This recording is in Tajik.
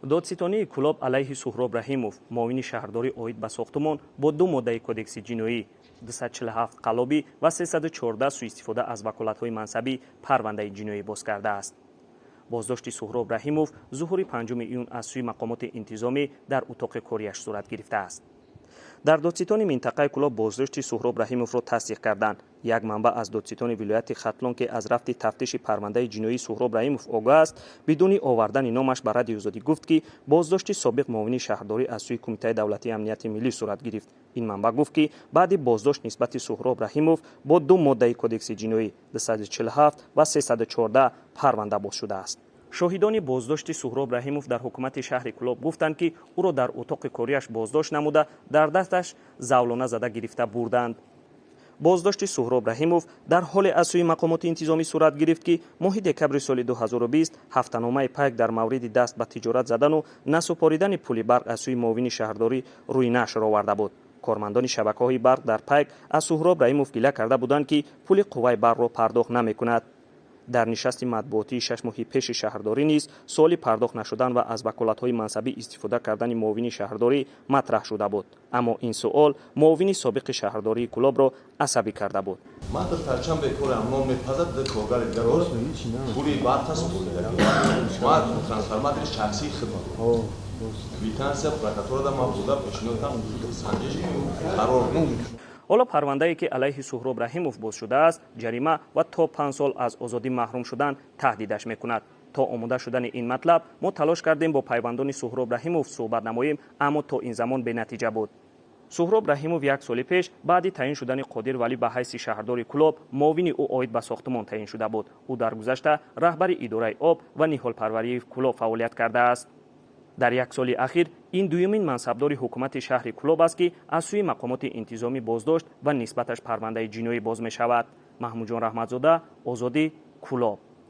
додситонии Кулоб алайҳи Суҳроб Раҳимов, муовини шаҳрдори оид ба сохтумон бо 2 моддаи кодекси ҷиноӣ 247 қалобӣ ва 314 суистифода аз ваколатҳои мансабӣ парвандаи ҷиноӣ боз кардааст. боздошти Суҳроб Раҳимов зуҳури 5 июн аз сӯи мақомоти интизомӣ дар утоқи корияш сурат гирифтааст. дар додситони минтақаи Кулоб боздошти Суҳроб Раҳимовро тасдиқ карданд. Як манбаъ аз додситони вилояти Хатлон ки аз рафти тафтиши парвандаи ҷиноии Суҳроб Раҳимов огаҳ аст, бидуни овардани номаш ба Радиои Озодӣ гуфт ки боздошти собиқ муовини шаҳрдорӣ аз сӯи Кумитаи давлатии амнияти миллӣ сурат гирифт. Ин манбаъ гуфт ки баъди боздошт нисбати Суҳроб Раҳимов бо 2 моддаи кодекси ҷиноӣ 247 ва 314 парванда боз шудааст. шоҳидони боздошти Суҳроб Раҳимов дар ҳукумати шаҳри Кулоб гуфтанд ки ӯро дар утоқи корияш боздошт намуда дар дасташ завлона зада гирифта бурданд. боздошти Суҳроб Раҳимов дар ҳоле аз сӯи мақомоти интизомӣ сурат гирифт ки моҳи декабри соли 2020 ҳафтаномаи пайк дар мавриди даст ба тиҷорат задану насупоридани пули барқ аз сӯи муовини шаҳрдорӣ рӯи нашр оварда буд. кормандони шабакаҳои барқ дар пайк аз Суҳроб Раҳимов гила карда буданд ки пули қувваи барқро пардохт намекунад. дар нишасти матбуотии 6 моҳи пеши шаҳрдорӣ низ суоли пардохт нашудан ва аз ваколатҳои мансабӣ истифода кардани муовини шаҳрдорӣ матраҳ шуда буд. аммо ин суол муовини собиқи шаҳрдории Кулобро асабӣ карда буд. ҳоло парвандае ки алайҳи Суҳроб Раҳимов боз шудааст, ҷарима ва то 5 сол аз озодӣ маҳрум шудан таҳдидаш мекунад. то омода шудани ин матлаб мо талош кардем бо пайвандони Суҳроб Раҳимов суҳбат намоем, аммо то ин замон бенатиҷа буд. Суҳроб Раҳимов 1 соли пеш баъди таъин шудани Қодир Валӣ ба ҳайси шаҳрдори Кулоб муовини ӯ оид ба сохтумон таъин шуда буд. ӯ дар гузашта раҳбари идораи об ва ниҳолпарварии Кулоб фаъолият кардааст. дар 1 соли ахир ин дуюмин мансабдори ҳукумати шаҳри Кулоб аст ки аз сӯи мақомоти интизомӣ боздошт ва нисбаташ парвандаи ҷиноӣ боз мешавад. Маҳмудҷон Раҳматзода, Озодӣ, Кулоб.